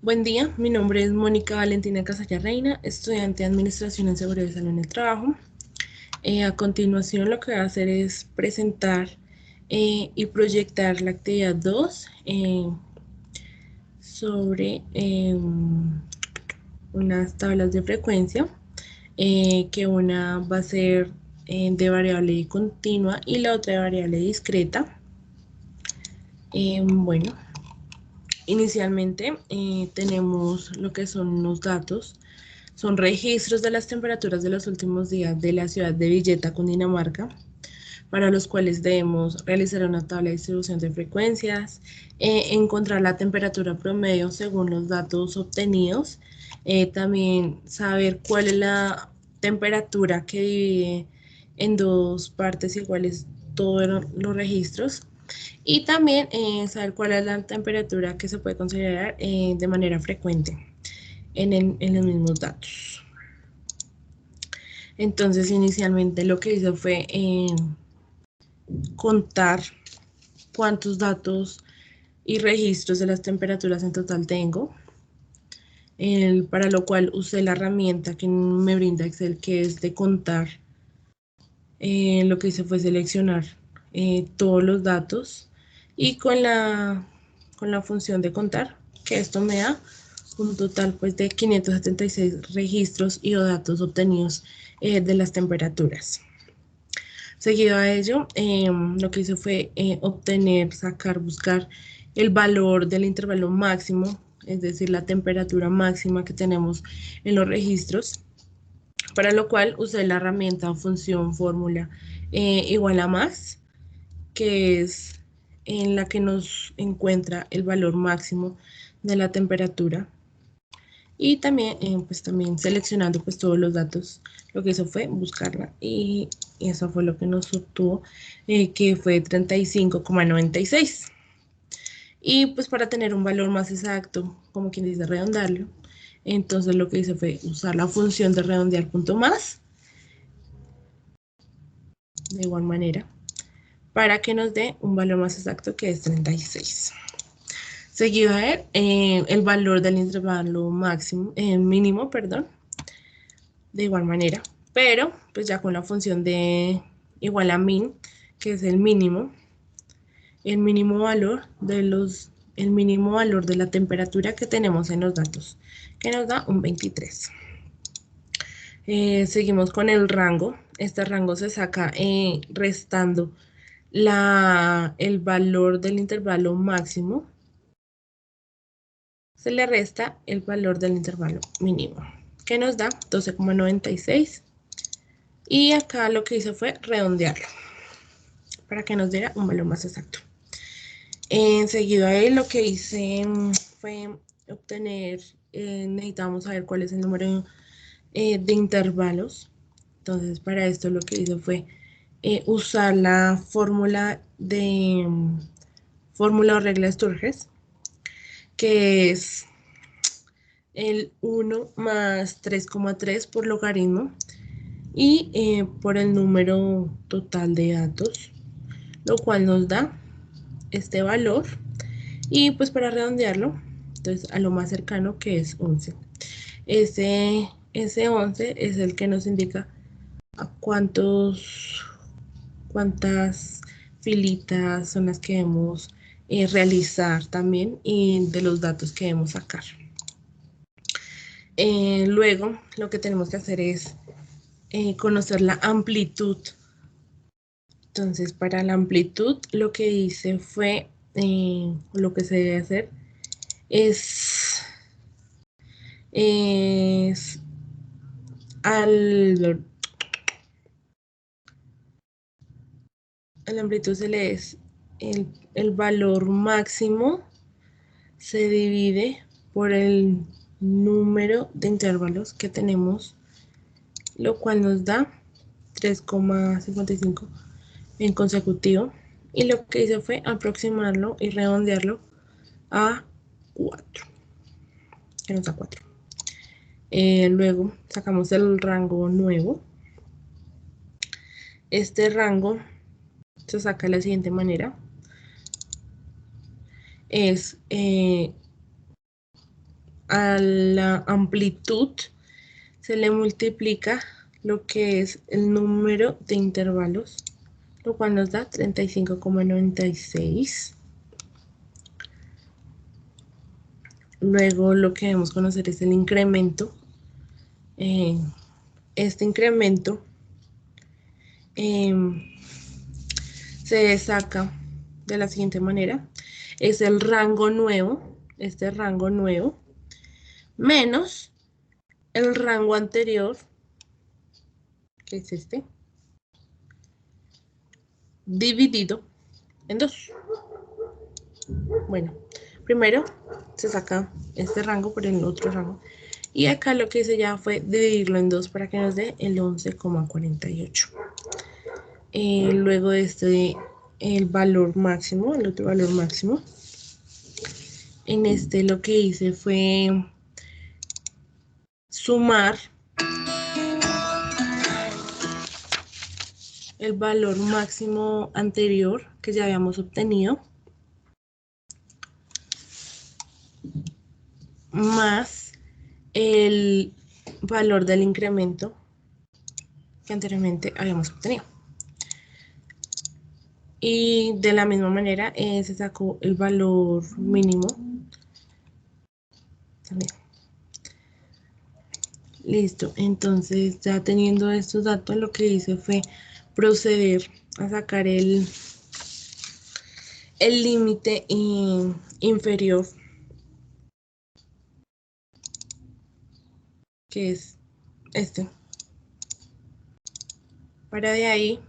Buen día, mi nombre es Mónica Valentina Casalla Reina, estudiante de Administración en Seguridad y Salud en el Trabajo. A continuación lo que voy a hacer es presentar y proyectar la actividad 2 sobre unas tablas de frecuencia, que una va a ser de variable continua y la otra de variable discreta. Bueno, inicialmente tenemos lo que son los datos. Son registros de las temperaturas de los últimos días de la ciudad de Villeta, Cundinamarca, para los cuales debemos realizar una tabla de distribución de frecuencias, encontrar la temperatura promedio según los datos obtenidos, también saber cuál es la temperatura que divide en dos partes iguales todos los registros, y también saber cuál es la temperatura que se puede considerar de manera frecuente en los mismos datos. Entonces, inicialmente lo que hice fue contar cuántos datos y registros de las temperaturas en total tengo, para lo cual usé la herramienta que me brinda Excel, que es de contar. Lo que hice fue seleccionar todos los datos y con la función de contar, que esto me da un total pues de 576 registros y o datos obtenidos de las temperaturas. Seguido a ello, lo que hice fue obtener, sacar, buscar el valor del intervalo máximo, es decir, la temperatura máxima que tenemos en los registros, para lo cual usé la herramienta función fórmula igual a más, que es en la que nos encuentra el valor máximo de la temperatura. Y también, pues también seleccionando pues todos los datos, lo que hizo fue buscarla y eso fue lo que nos obtuvo, que fue 35,96. Y pues para tener un valor más exacto, como quien dice redondarlo, entonces lo que hice fue usar la función de redondear punto más, de igual manera, para que nos dé un valor más exacto, que es 36. Seguido a él, el valor del intervalo máximo, mínimo, perdón, de igual manera, pero pues ya con la función de igual a min, que es el mínimo valor de la temperatura que tenemos en los datos, que nos da un 23. Seguimos con el rango. Este rango se saca restando el valor del intervalo máximo, se le resta el valor del intervalo mínimo, que nos da 12,96. Y acá lo que hice fue redondearlo para que nos diera un valor más exacto. Enseguida a él lo que hice fue obtener, necesitamos saber cuál es el número de intervalos. Entonces para esto lo que hice fue usar la fórmula o regla de Sturges, que es el 1 más 3,3 por logaritmo y por el número total de datos, lo cual nos da este valor. Y pues para redondearlo, entonces a lo más cercano, que es 11. Ese 11 es el que nos indica a cuántas filitas son las que debemos realizar también, y de los datos que debemos sacar. Luego lo que tenemos que hacer es conocer la amplitud. Entonces para la amplitud lo que hice fue, lo que se debe hacer es, es al, a la amplitud se le es el valor máximo se divide por el número de intervalos que tenemos, lo cual nos da 3,55 en consecutivo. Y lo que hice fue aproximarlo y redondearlo a 4, que nos da 4. Luego sacamos el rango nuevo. Este rango se saca de la siguiente manera. Es a la amplitud se le multiplica lo que es el número de intervalos, lo cual nos da 35,96. Luego lo que debemos conocer es el incremento. Este incremento se saca de la siguiente manera. Es el rango nuevo, este rango nuevo, menos el rango anterior, que es este, dividido en 2. Bueno, primero se saca este rango por el otro rango. Y acá lo que hice ya fue dividirlo en 2 para que nos dé el 11,48. Luego el valor máximo, el otro valor máximo. En este lo que hice fue sumar el valor máximo anterior que ya habíamos obtenido más el valor del incremento que anteriormente habíamos obtenido. Y de la misma manera se sacó el valor mínimo también. Listo, entonces ya teniendo estos datos, lo que hice fue proceder a sacar el límite inferior, que es este, para de ahí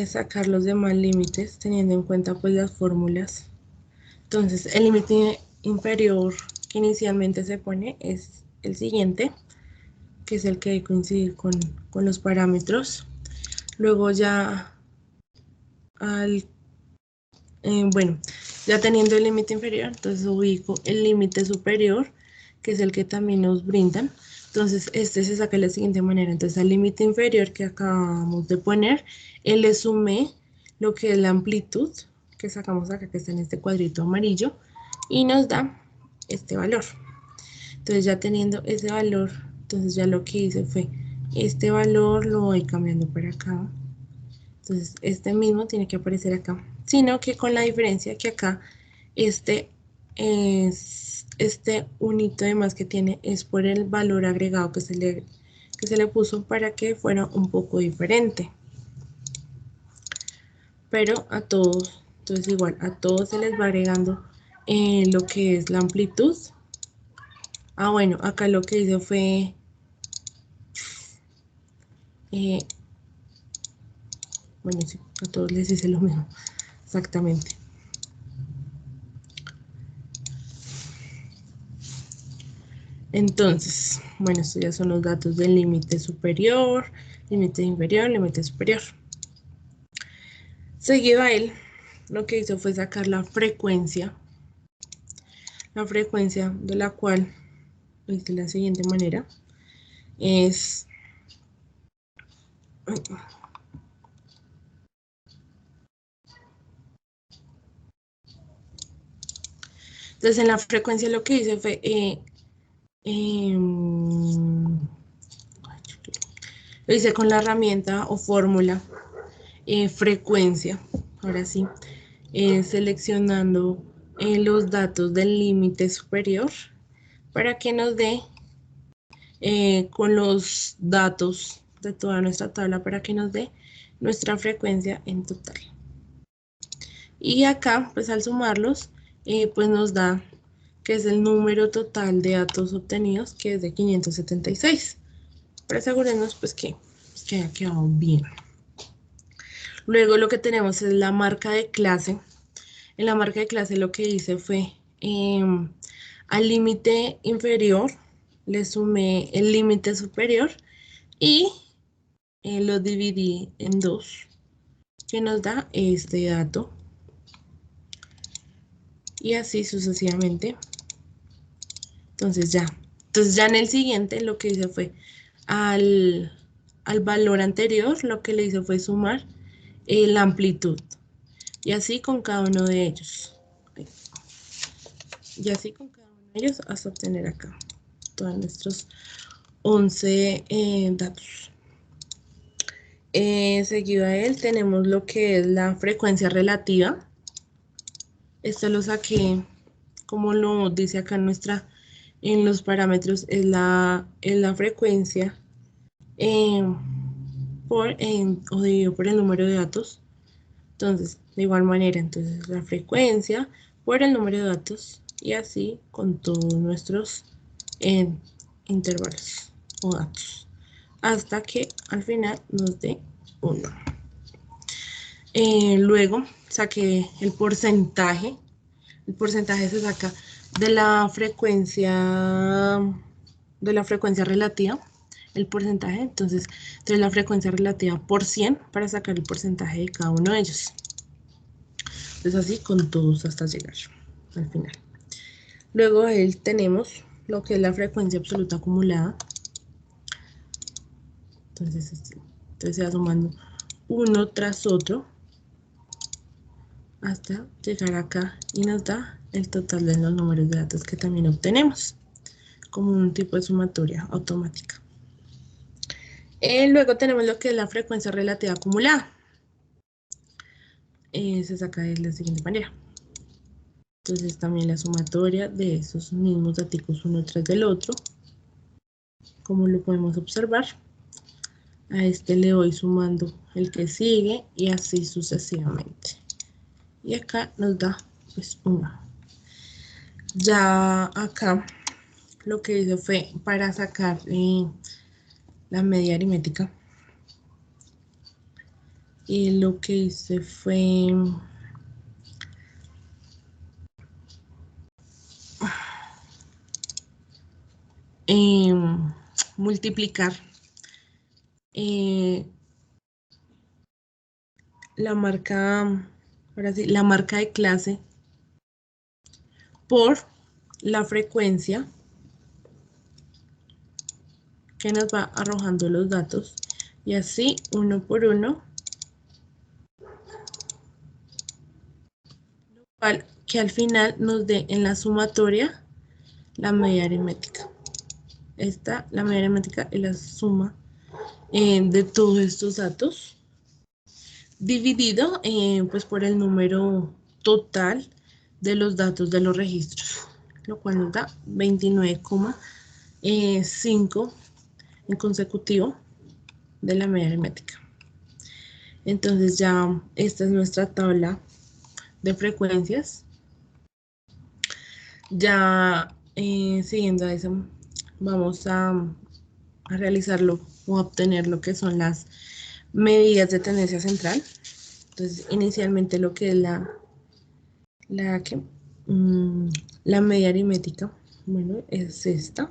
sacar los demás límites teniendo en cuenta pues las fórmulas. Entonces el límite inferior que inicialmente se pone es el siguiente, que es el que coincide con los parámetros. Luego ya bueno, ya teniendo el límite inferior, entonces ubico el límite superior, que es el que también nos brindan. Entonces este se saca de la siguiente manera. Entonces al límite inferior que acabamos de poner, le sumé lo que es la amplitud, que sacamos acá, que está en este cuadrito amarillo, y nos da este valor. Entonces ya teniendo ese valor, entonces ya lo que hice fue, este valor lo voy cambiando para acá. Entonces este mismo tiene que aparecer acá, sino que con la diferencia que acá este unito de más que tiene es por el valor agregado que se le puso para que fuera un poco diferente. Pero a todos, entonces igual, a todos se les va agregando lo que es la amplitud. Bueno, acá lo que hice fue bueno, sí, a todos les hice lo mismo, exactamente. Entonces, bueno, estos ya son los datos del límite superior, límite inferior, límite superior. Seguido a él, lo que hizo fue sacar la frecuencia de la cual, de la siguiente manera, es... Entonces, en la frecuencia lo que hice fue... lo hice con la herramienta o fórmula frecuencia, ahora sí, seleccionando los datos del límite superior para que nos dé con los datos de toda nuestra tabla para que nos dé nuestra frecuencia en total. Y acá, pues al sumarlos, pues nos da que es el número total de datos obtenidos, que es de 576. Para asegurarnos pues que haya quedado bien. Luego lo que tenemos es la marca de clase. En la marca de clase lo que hice fue al límite inferior le sumé el límite superior y lo dividí en 2, que nos da este dato. Y así sucesivamente. Entonces ya en el siguiente lo que hice fue al valor anterior, lo que le hice fue sumar la amplitud. Y así con cada uno de ellos. Y así con cada uno ellos hasta obtener acá todos nuestros 11 datos. Seguido a él tenemos lo que es la frecuencia relativa. Esto lo saqué, como lo dice acá en los parámetros, es la frecuencia o dividido por el número de datos. Entonces, de igual manera, entonces la frecuencia por el número de datos y así con todos nuestros intervalos o datos, hasta que al final nos dé 1. Luego saqué el porcentaje. El porcentaje se saca de la frecuencia relativa, el porcentaje. Entonces la frecuencia relativa por 100 para sacar el porcentaje de cada uno de ellos. Entonces así con todos hasta llegar al final. Luego tenemos lo que es la frecuencia absoluta acumulada. Entonces se va sumando uno tras otro hasta llegar acá y nos da el total de los números de datos que también obtenemos como un tipo de sumatoria automática. Luego tenemos lo que es la frecuencia relativa acumulada. Se saca de la siguiente manera. Entonces también la sumatoria de esos mismos datos uno tras del otro, como lo podemos observar. A este le voy sumando el que sigue y así sucesivamente. Y acá nos da pues 1. Ya acá lo que hice fue para sacar la media aritmética. Y lo que hice fue multiplicar la marca, ahora sí, la marca de clase por la frecuencia que nos va arrojando los datos y así uno por uno, que al final nos dé en la sumatoria la media aritmética. Esta, la media aritmética es la suma de todos estos datos dividido pues por el número total de los datos de los registros, lo cual nos da 29,5 en consecutivo de la media aritmética. Entonces ya esta es nuestra tabla de frecuencias. Ya siguiendo a eso vamos a realizarlo o a obtener lo que son las medidas de tendencia central. Entonces inicialmente lo que es la media aritmética, bueno, es esta,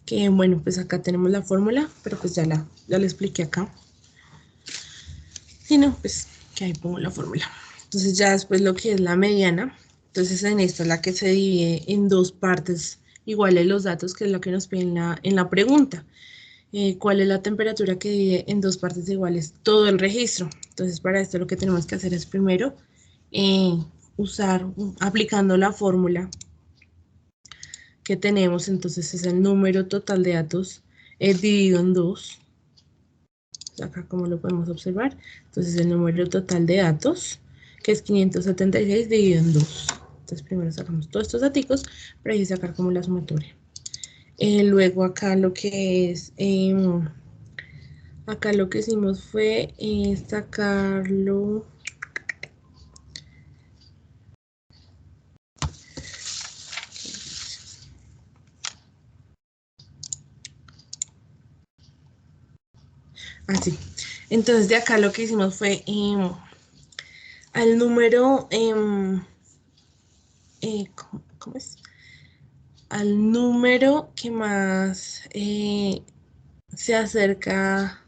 que bueno, pues acá tenemos la fórmula, pero pues ya la expliqué acá. Si no, pues que ahí pongo la fórmula. Entonces ya después lo que es la mediana, entonces en esta es la que se divide en dos partes iguales los datos, que es lo que nos piden en la pregunta. ¿Cuál es la temperatura que divide en dos partes iguales todo el registro? Entonces para esto lo que tenemos que hacer es primero aplicando la fórmula que tenemos, entonces es el número total de datos dividido en 2. Acá como lo podemos observar, entonces el número total de datos, que es 576 dividido en 2. Entonces primero sacamos todos estos datos para así sacar como la sumatoria. Luego acá lo que es, acá lo que hicimos fue sacarlo. Así. Entonces de acá lo que hicimos fue al número, ¿cómo es? Al número que más se acerca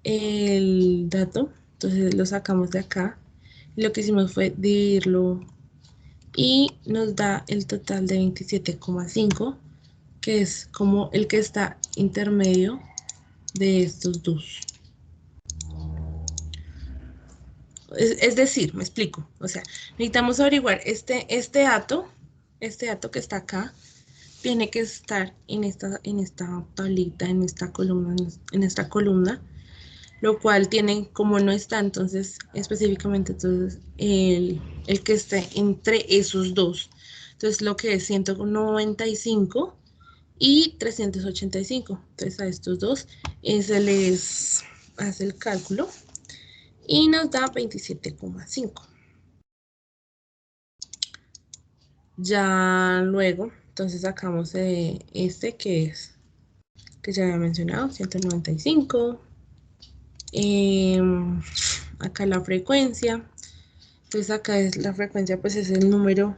el dato, entonces lo sacamos de acá. Lo que hicimos fue dividirlo y nos da el total de 27,5, que es como el que está intermedio de estos dos. Es decir, me explico, o sea, necesitamos averiguar este dato este dato que está acá tiene que estar en esta tablita, en esta columna, lo cual tiene, como no está, entonces específicamente entonces el que esté entre esos dos. Entonces lo que es 195 y 385. Entonces a estos dos se les hace el cálculo y nos da 27,5. Ya luego, entonces sacamos este que ya había mencionado, 195. Acá la frecuencia. Entonces acá es la frecuencia, pues es el número.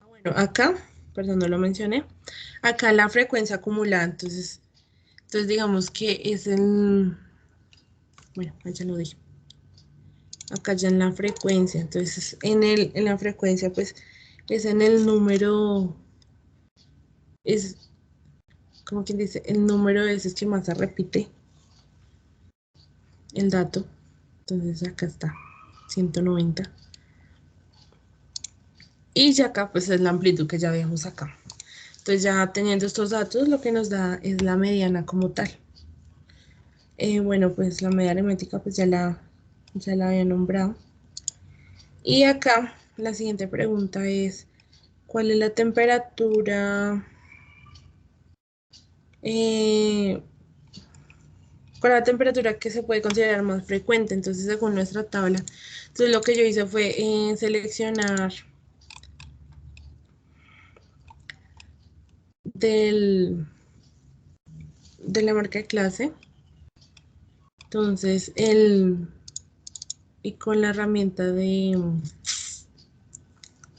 Bueno, acá, perdón, no lo mencioné. Acá la frecuencia acumulada, entonces digamos que es el, bueno, ya lo dije. Acá ya en la frecuencia, entonces en la frecuencia pues es en el número, es como quien dice, el número de veces que más se repite el dato. Entonces acá está, 190. Y ya acá pues es la amplitud que ya habíamos acá. Entonces ya teniendo estos datos, lo que nos da es la mediana como tal. Bueno, pues la media aritmética pues ya la había nombrado. Y acá la siguiente pregunta es, ¿cuál es la temperatura? ¿Cuál es la temperatura que se puede considerar más frecuente? Entonces, según nuestra tabla. Entonces, lo que yo hice fue seleccionar de la marca de clase. Entonces, y con la herramienta de...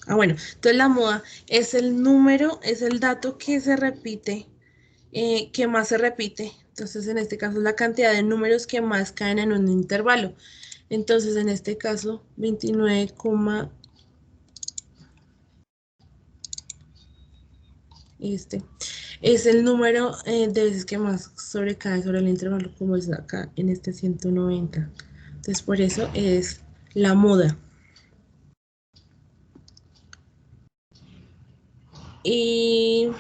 bueno, entonces la moda es el número, es el dato que se repite, que más se repite. Entonces, en este caso, es la cantidad de números que más caen en un intervalo. Entonces, en este caso, 29, es el número de veces que más sobrecae sobre el intervalo, como es acá en este 190. Entonces, por eso es la moda. Y,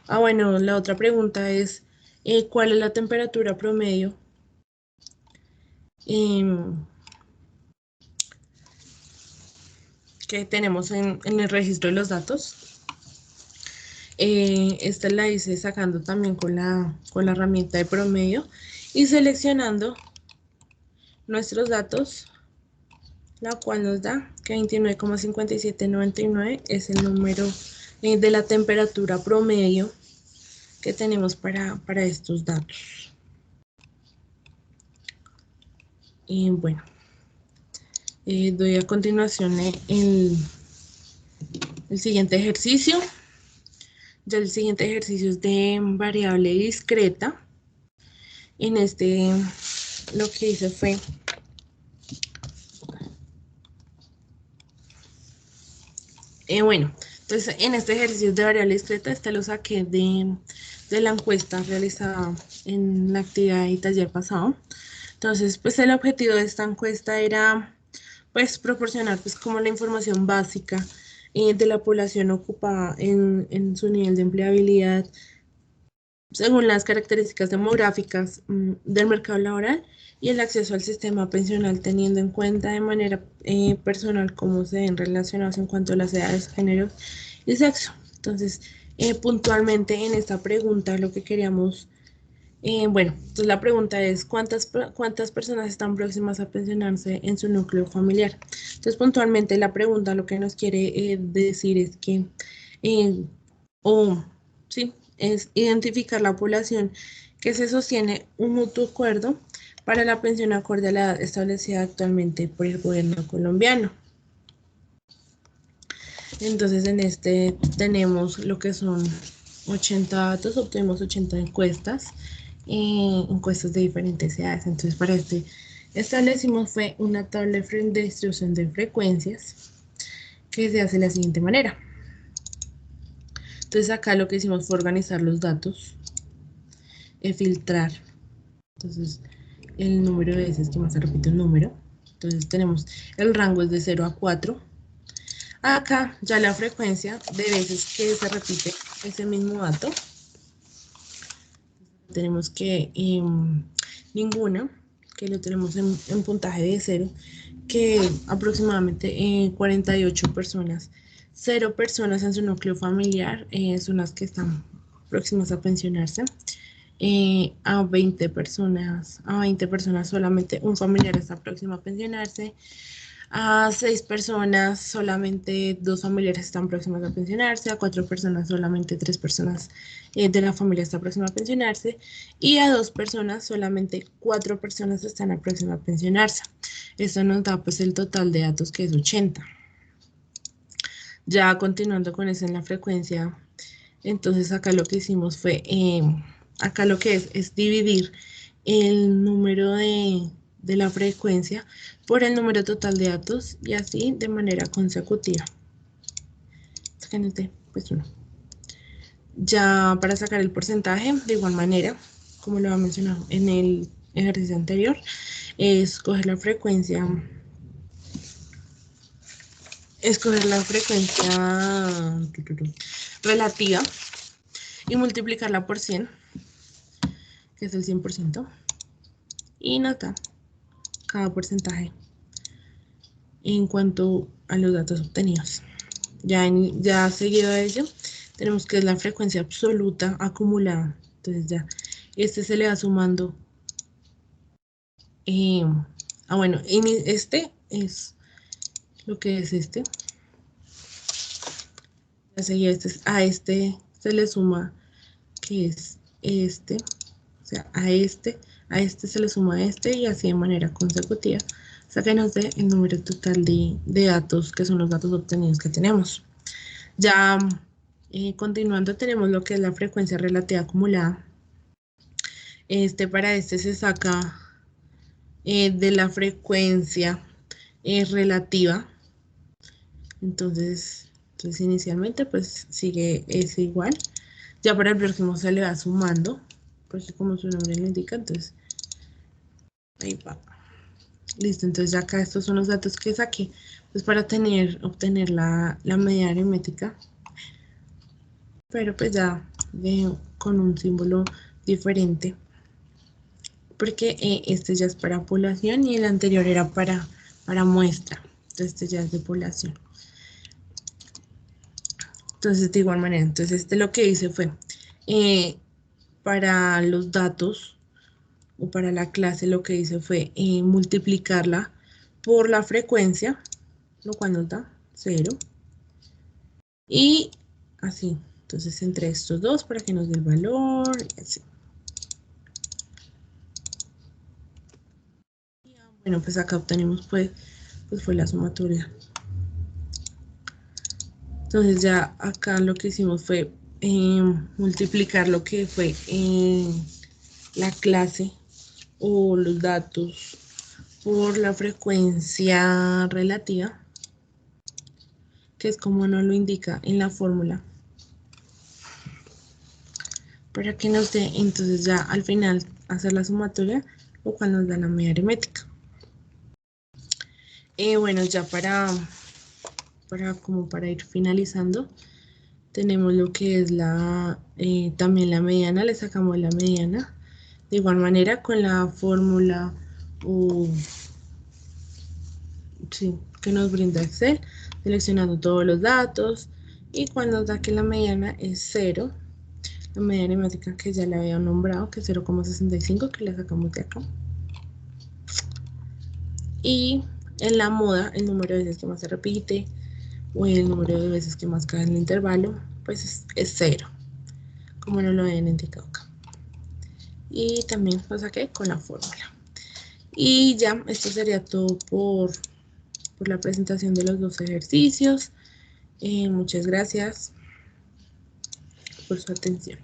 bueno, la otra pregunta es, ¿cuál es la temperatura promedio em, que tenemos en el registro de los datos? Esta la hice sacando también con la herramienta de promedio y seleccionando nuestros datos, la cual nos da que 29,5799 es el número de la temperatura promedio que tenemos para estos datos. Y bueno, doy a continuación el siguiente ejercicio. Ya el siguiente ejercicio es de variable discreta. En este lo que hice fue bueno, entonces en este ejercicio de variable discreta, este lo saqué de la encuesta realizada en la actividad y taller pasado. Entonces, pues el objetivo de esta encuesta era pues proporcionar pues como la información básica de la población ocupada en su nivel de empleabilidad según las características demográficas del mercado laboral y el acceso al sistema pensional, teniendo en cuenta de manera personal cómo se ven relacionados en cuanto a las edades, géneros y sexo. Entonces, puntualmente en esta pregunta lo que queríamos, bueno, entonces la pregunta es ¿cuántas personas están próximas a pensionarse en su núcleo familiar? Entonces, puntualmente la pregunta lo que nos quiere decir es que, o sí, es identificar la población que se sostiene un mutuo acuerdo para la pensión acorde a la edad establecida actualmente por el gobierno colombiano. Entonces en este tenemos lo que son 80 datos, obtuvimos 80 encuestas, encuestas de diferentes edades. Entonces para este establecimos fue una tabla de distribución de frecuencias que se hace de la siguiente manera. Entonces acá lo que hicimos fue organizar los datos, filtrar. Entonces el número de veces que más se repite un número. Entonces tenemos el rango es de 0 a 4. Acá ya la frecuencia de veces que se repite ese mismo dato. Tenemos que ninguna, que lo tenemos en puntaje de 0, que aproximadamente 48 personas. 0 personas en su núcleo familiar son las que están próximas a pensionarse. A 20 personas solamente un familiar está próximo a pensionarse. A 6 personas solamente 2 familiares están próximas a pensionarse. A 4 personas solamente 3 personas de la familia está próxima a pensionarse. Y a 2 personas solamente 4 personas están próximas a pensionarse. Esto nos da pues el total de datos, que es 80. Ya continuando con eso en la frecuencia, entonces acá lo que hicimos fue, acá lo que es dividir el número de la frecuencia por el número total de datos, y así de manera consecutiva. Pues uno. Ya para sacar el porcentaje, de igual manera, como lo había mencionado en el ejercicio anterior, escoger la frecuencia relativa y multiplicarla por 100, que es el 100%, y nota cada porcentaje en cuanto a los datos obtenidos. Ya seguido de ello, tenemos que es la frecuencia absoluta acumulada. Entonces ya este se le va sumando. Bueno, este es lo que es este. Ya seguido a este se le suma, que es este. O sea, a este se le suma este, y así de manera consecutiva, hasta que nos dé el número total de datos, que son los datos obtenidos que tenemos. Ya continuando, tenemos lo que es la frecuencia relativa acumulada. Para este se saca de la frecuencia relativa. Entonces inicialmente pues sigue ese igual. Ya para el próximo se le va sumando, porque como su nombre lo indica, entonces ahí va. Listo, entonces ya acá estos son los datos que saqué, pues para obtener la medida aritmética, pero pues ya con un símbolo diferente, porque este ya es para población y el anterior era para muestra. Entonces este ya es de población. Entonces de igual manera, entonces lo que hice fue para los datos o para la clase, lo que hice fue multiplicarla por la frecuencia, lo cual nos da 0. Y así, entonces entre estos dos para que nos dé el valor, y así. Bueno, pues acá obtenemos pues fue la sumatoria. Entonces ya acá lo que hicimos fue multiplicar lo que fue la clase o los datos por la frecuencia relativa, que es como nos lo indica en la fórmula, para que nos dé entonces ya al final hacer la sumatoria, lo cual nos da la media aritmética. Bueno, ya para ir finalizando, tenemos lo que es también la mediana, le sacamos la mediana, de igual manera con la fórmula que nos brinda Excel, seleccionando todos los datos, y cuando nos da que la mediana es 0, la media aritmética que ya le había nombrado, que es 0,65, que la sacamos de acá. Y en la moda, el número de veces que más se repite o el número de veces que más cae en el intervalo, pues es 0, como nos lo habían indicado acá. Y también lo saqué con la fórmula. Y ya, esto sería todo por la presentación de los dos ejercicios. Muchas gracias por su atención.